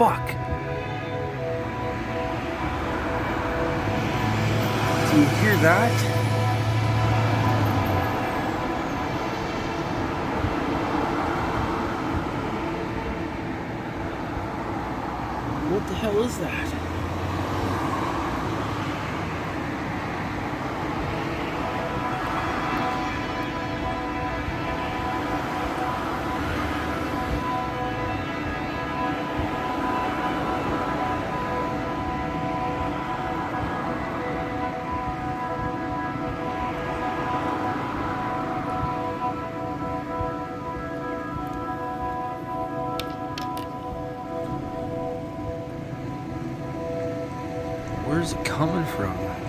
fuck? Do you hear that? What the hell is that? Where's it coming from?